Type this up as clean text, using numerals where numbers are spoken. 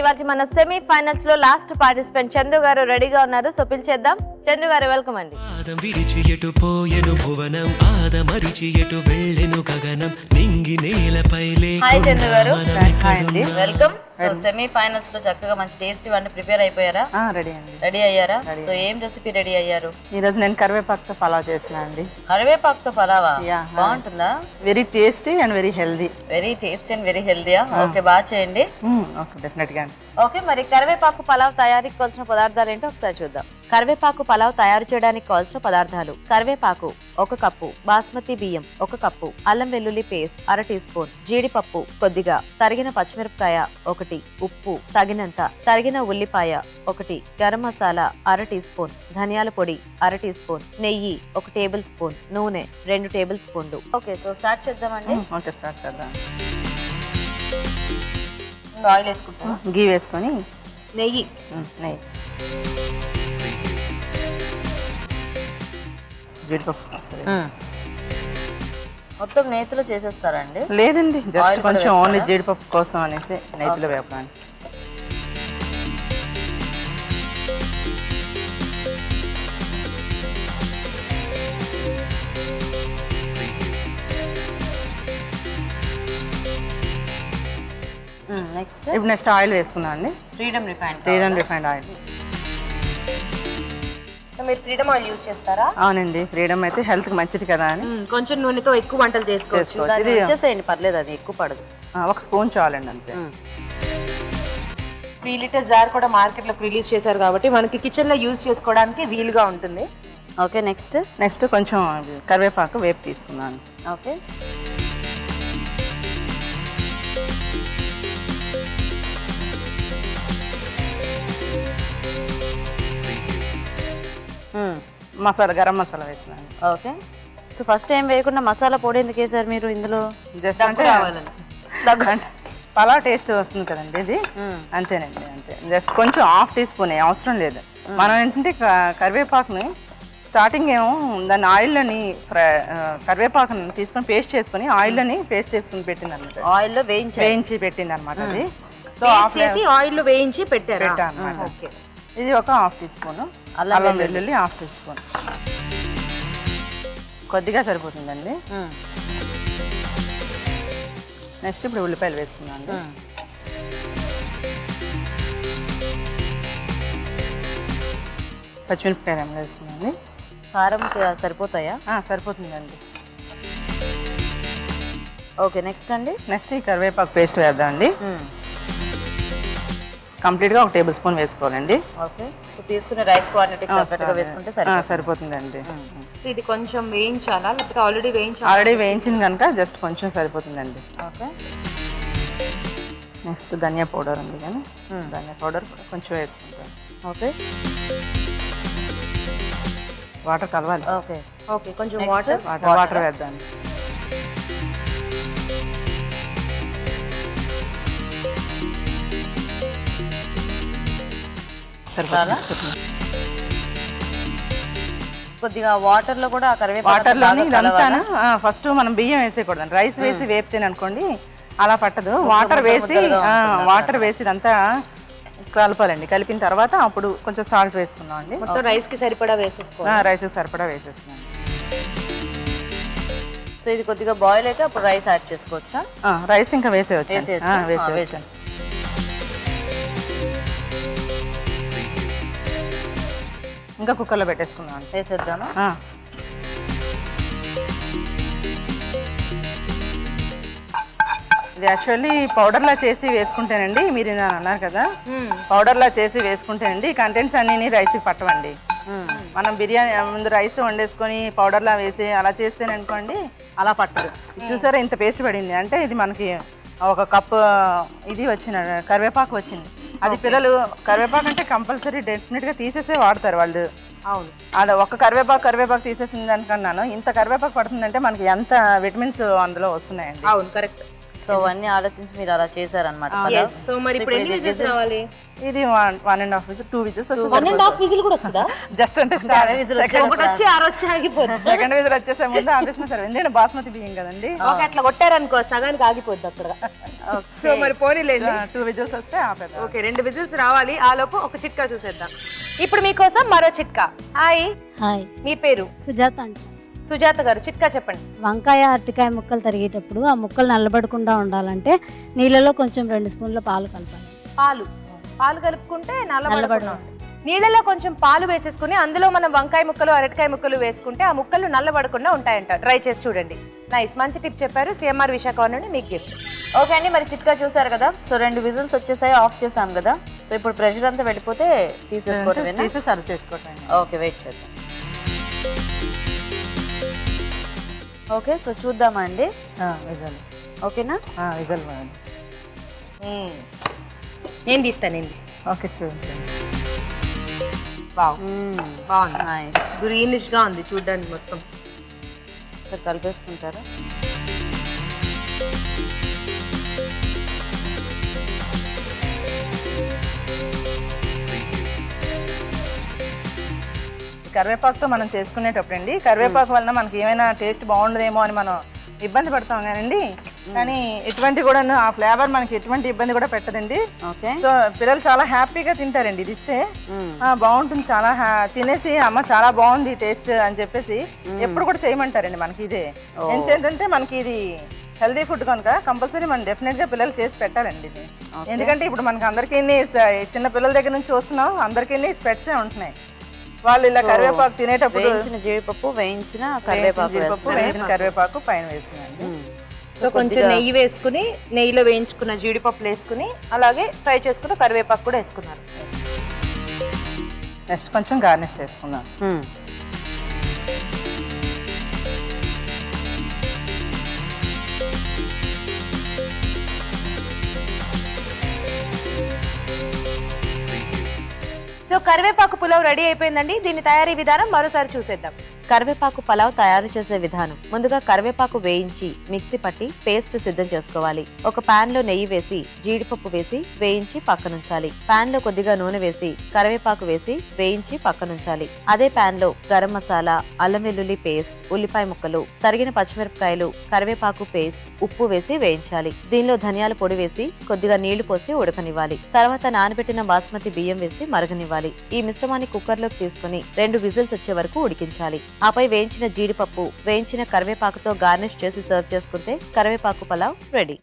ఇవాళ మన semi finals లో లాస్ట్ పార్టిసిపెంట్ చందు గారు రెడీగా ఉన్నారు. సో పిలిచేద్దాం. చందు గారు వెల్కమ్ అండి. ఆదం విడిచి ఎటు పోయెను భువనం ఆదమరిచి ఎటు వెళ్ళెను గగనం నింగి నేలపై లేకు. హాయ్ చందు గారు. వెల్కమ్. సో సెమీ ఫైనల్స్ లో చక్కగా మంచి టేస్టీ వంట ప్రిపేర్ అయిపోయారా? రెడీ అయ్యారా? సో ఏం రెసిపీ రెడీ అయ్యారు? ఈ రోజు నేను కరివేపాకుతో పలావ్ చేస్తున్నా అండి. కరివేపాకుతో పలావా? బాగుంటుందా? Very tasty and very healthy. Very tasty and very హెల్దీయా? ఓకే, బాగా చేయండి. ఓకే, డెఫినెట్ గా. ఓకే, మరి కరివేపాకు పలావ్ తయారీకి కావాల్సిన పదార్థాలు ఏంటో ఒకసారి చూద్దాం. కరివేపాకు పలావ్ తయారు చేయడానికి కావాల్సిన పదార్థాలు: కరివేపాకు 1 కప్పు, బాస్మతి బియ్యం 1 కప్పు, అల్లం వెల్లుల్లి పేస్ట్ 1/2 టీ స్పూన్, జీడిపప్పు కొద్దిగా, తరిగిన పచ్చిమిరపకాయ 1, ఉప్పు తగినంత, తరిగిన ఉల్లిపాయ 1, గరం మసాలా 1/2 టీ స్పూన్, ధనియాల పొడి 1/2 టీ స్పూన్, నెయ్యి 1 టేబుల్ స్పూన్, నూనె 2 టేబుల్ స్పూన్లు. ఓకే, సో స్టార్ట్ చేద్దామండి. ఓకే, స్టార్ట్ చేద్దాం. ఆయిల్ వేసుకుంటాం, గీ వేసుకొని నెయ్యి జీడిపప్పు మొత్తం నేతిలో చేసేస్తారండి? లేదండి, జస్ట్ కొంచెం ఓన్లీ జీడిపప్పు కోసం అనేసి నేతిలో వేపడానికి. నెక్స్ట్ ఆయిల్ వేసుకున్నాం అండి. Freedom refined oil. మీరు ఫ్రీడమ్ ఆయిల్ యూజ్ చేస్తారా? అవునండి, ఫ్రీడమ్ అయితే హెల్త్ కి మంచిది కదా అని. కొంచెం నూనెతో ఎక్కువ వంటలు చేసుకోవచ్చు. పర్లేదు, అది ఎక్కువ పడదు. 1 స్పూన్ చాలండి అంతే. 3 లీటర్ జార్ కూడా మార్కెట్ లో రిలీజ్ చేశారు కాబట్టి మనకి కిచెన్ లో యూజ్ చేసుకోవడానికి వీలుగా ఉంటుంది. ఓకే, నెక్స్ట్ కొంచెం కరివేపాకు వేపు తీసుకున్నాను. ఓకే, గరం మసాలా వేస్తున్నాను. ఓకే, సో ఫస్ట్ ఏం వేయకుండా మసాలా పొడి ఎందుకు వేసారు మీరు ఇందులో? జస్ట్ అంటే పలావ్ టేస్ట్ వస్తుంది కదండి ఇది, అంతేనండి, అంతే. జస్ట్ కొంచెం 1/2 టీ స్పూన్, అవసరం లేదు. మనం ఏంటంటే కరివేపాకుని స్టార్టింగ్ ఏమో దాన్ని ఆయిల్లోని కరివేపాకుని తీసుకొని పేస్ట్ చేసుకుని ఆయిల్లోని పేస్ట్ చేసుకుని పెట్టింది అనమాట. ఆయిల్లో వేయించి పెట్టింది అనమాట అది. సో ఆయిల్లో వేయించి పెట్టాను అనమాట. ఇది ఒక 1/2 టీ స్పూన్ అల్లం వెల్లుల్లి, 1/2 టీ స్పూన్ కొద్దిగా సరిపోతుందండి. నెక్స్ట్ ఇప్పుడు ఉల్లిపాయలు వేసుకున్నాను. పచ్చిమిరపకాయలు వేసుకున్నాను. కారం సరిపోతాయా? సరిపోతుందండి. ఓకే, నెక్స్ట్ ఈ కరివేపాకు పేస్ట్ వేద్దామండి. కంప్లీట్గా 1 టేబుల్ స్పూన్ వేసుకోవాలండి. ఓకే, సో తీసుకునే రైస్ క్వాంటిటీ పర్ఫెక్ట్గా వేసుకుంటే సరిపోతుందండి. ఇది కొంచెం వేయించాలా లేకపోతే ఆల్రెడీ వేయించింది కనుక జస్ట్ కొంచెం సరిపోతుందండి. ఓకే, నెక్స్ట్ ధనియా పౌడర్ ఉంది కానీ ధనియా పౌడర్ కూడా కొంచెం వేసుకుంటాం. ఓకే, వాటర్ కలవాలి. ఓకే, కొంచెం వాటర్ వేద్దాం. కొద్దిగా వాటర్ లో కూడా వాటర్లోని ఇదంతా ఫస్ట్ మనం బియ్యం వేసేయకూడదు, రైస్ వేసి వేపితేనే అనుకోండి అలా పట్టదు. వాటర్ వేసి ఇదంతా కలపాలండి. కలిపిన తర్వాత అప్పుడు కొంచెం సాల్ట్ వేసుకున్నాం అండి. రైస్ కి సరిపడా వేసేసుకున్నాం. సో ఇది కొద్దిగా బాయిల్ అయితే అప్పుడు రైస్ యాడ్ చేసుకోవచ్చా? రైస్ ఇంకా వేసేయచ్చు. ఇంకా కుక్కర్లో పెట్టేసుకున్నాం. వేసేద్దామా? ఇది యాక్చువల్లీ పౌడర్లా చేసి వేసుకుంటేనండి, మీరు అన్నారు కదా పౌడర్లా చేసి వేసుకుంటేనండి ఈ కంటెంట్స్ అన్నీ రైస్కి పట్టవండి. మనం బిర్యానీ ముందు రైస్ వండేసుకొని పౌడర్లా వేసి అలా చేస్తేననుకోండి అలా పట్టదు. చూసారా ఇంత పేస్ట్ పడింది అంటే ఇది మనకి 1 కప్పు ఇది వచ్చిన కరివేపాకు వచ్చింది. అది పిల్లలు కరివేపాకు అంటే కంపల్సరీ డెఫినెట్గా తీసేసే వాడతారు వాళ్ళు. అవును, అది ఒక కరివేపాకు తీసేసింది అనుకున్నాను. ఇంత కరివేపాకు పడుతుందంటే మనకి ఎంత విటమిన్స్ అందులో వస్తున్నాయండి. అవును, కరెక్ట్. సో అవన్నీ ఆలోచించి మీరు అలా చేశారన్నమాట. సో మరి ఇప్పుడు ఎన్ని విజిల్స్ రావాలి? ఇది 1.5 విజిల్ 2 విజిల్స్ 1.5 విజిల్ కూడా వస్తుందా? జస్ట్ అంటే ఒకటి వచ్చి ఆరొచ్చి ఆగిపోతుంది. సెకండ్ విజిల్ వచ్చేసే ముందు ఆపేసిన సరే, ఎందుకంటే బాస్మతి బియ్యం కదండి. అట్లా కొట్టారనుకో సగానికి ఆగిపోద్ది అక్కడ. సో మరి పోనీలేదు, 2 విజిల్స్ వస్తే ఆపేద్దాం. ఓకే, 2 విజిల్స్ రావాలి. ఆ లోపు ఒక చిట్కా చూసేద్దాం. ఇప్పుడు మీకోసం మరో చిట్కా. హాయ్. హాయ్, మీ పేరు? సుజాత అంట. సుజాత గారు, చిట్కా చెప్పండి. వంకాయ అరటికాయ ముక్కలు తరిగేటప్పుడు ఆ ముక్కలు నల్లబడకుండా ఉండాలంటే నీళ్ళలో కొంచెం 2 స్పూన్ల పాలు కలపాలి. పాలు కలుపుకుంటే నల్లబడకుండా. నీళ్ళలో కొంచెం పాలు వేసేసుకుని అందులో మనం వంకాయ ముక్కలు అరటికాయ ముక్కలు వేసుకుంటే ఆ ముక్కలు నల్లబడకుండా ఉంటాయంట. ట్రై చేసి చూడండి. నైస్, మంచి టిప్ చెప్పారు. సిఎంఆర్ విశాఖ నుండి మీకు గిఫ్ట్. ఓకే అండి, మరి చిట్కా చూసారు కదా. సో 2 విజిల్స్ వచ్చేసాయి, ఆఫ్ చేసాం కదా. సో ఇప్పుడు ప్రెషర్ అంతా వెళ్ళిపోతే తీసేసుకోవటమేనా? తీసి సర్వ్ చేసుకోవటం. ఓకే, వెయిట్ చేద్దాం. ఓకే, సో చూద్దామా అండి. విజల్ ఓకేనా? విజల్ నేను తీస్తాను. ఓకే, చూడండి. బాగుంది, నైస్. గ్రీనిష్ గా ఉంది చూడడానికి మొత్తం. కలిపేసుకుంటారా? కరివేపాకుతో మనం చేసుకునేటప్పుడు అండి, కరివేపాకు వలన మనకి ఏమైనా టేస్ట్ బాగుండదేమో అని మనం ఇబ్బంది పడతాం కానండి, కానీ ఎటువంటి కూడా ఆ ఫ్లేవర్ మనకి ఎటువంటి ఇబ్బంది కూడా పెట్టదండి. ఓకే, సో పిల్లలు చాలా హ్యాపీగా తింటారండి. ఇది ఇస్తే బాగుంటుంది, చాలా తినేసి అమ్మ చాలా బాగుంది టేస్ట్ అని చెప్పేసి ఎప్పుడు కూడా చేయమంటారండి మనకి. ఇదే ఏంటంటే మనకి ఇది హెల్దీ ఫుడ్ కనుక కంపల్సరీ మనం డెఫినెట్ గా పిల్లలు చేసి పెట్టాలండి ఇది. ఎందుకంటే ఇప్పుడు మనకి అందరికీ చిన్న పిల్లల దగ్గర నుంచి చూస్తున్నాం, అందరికీ స్పెట్సే ఉంటున్నాయి. వాళ్ళు ఇలా కరివేపాకు తినేటప్పుడు వేయించిన జీడిపప్పు, వేయించిన కరివేపాకు పైన వేస్తున్నాండి. సో కొంచెం నెయ్యి వేసుకుని, నెయ్యిలో వేయించుకున్న జీడిపప్పులు వేసుకుని అలాగే ఫ్రై చేసుకున్న కరివేపాకు కూడా వేసుకున్నారు. నెక్స్ట్ కొంచెం గార్నిష్ చేసుకుందాం. సో కరివేపాకు పులావ్ రెడీ అయిపోయిందండి. దీని తయారీ విధానం మరోసారి చూసేద్దాం. కరివేపాకు పలావ్ తయారు చేసే విధానం. ముందుగా కరివేపాకు వేయించి మిక్సీ పట్టి పేస్ట్ సిద్ధం చేసుకోవాలి. ఒక పాన్ లో నెయ్యి వేసి జీడిపప్పు వేసి వేయించి పక్కనుంచాలి. పాన్ లో కొద్దిగా నూనె వేసి కరివేపాకు వేసి వేయించి పక్కనుంచాలి. అదే పాన్ లో గరం మసాలా, అల్లం వెల్లుల్లి పేస్ట్, ఉల్లిపాయ ముక్కలు, తరిగిన పచ్చిమిరపకాయలు, కరివేపాకు పేస్ట్, ఉప్పు వేసి వేయించాలి. దీనిలో ధనియాల పొడి వేసి కొద్దిగా నీళ్లు పోసి ఉడకనివ్వాలి. తర్వాత నానబెట్టిన బాస్మతి బియ్యం వేసి మరగనివ్వాలి. ఈ మిశ్రమాన్ని కుక్కర్ లోకి తీసుకుని 2 విజిల్స్ వచ్చే వరకు ఉడికించాలి. ఆపై వేయించిన జీడిపప్పు, వేయించిన కరివేపాకుతో గార్నిష్ చేసి సర్వ్ చేసుకుంటే కరివేపాకు పలావ్ రెడీ.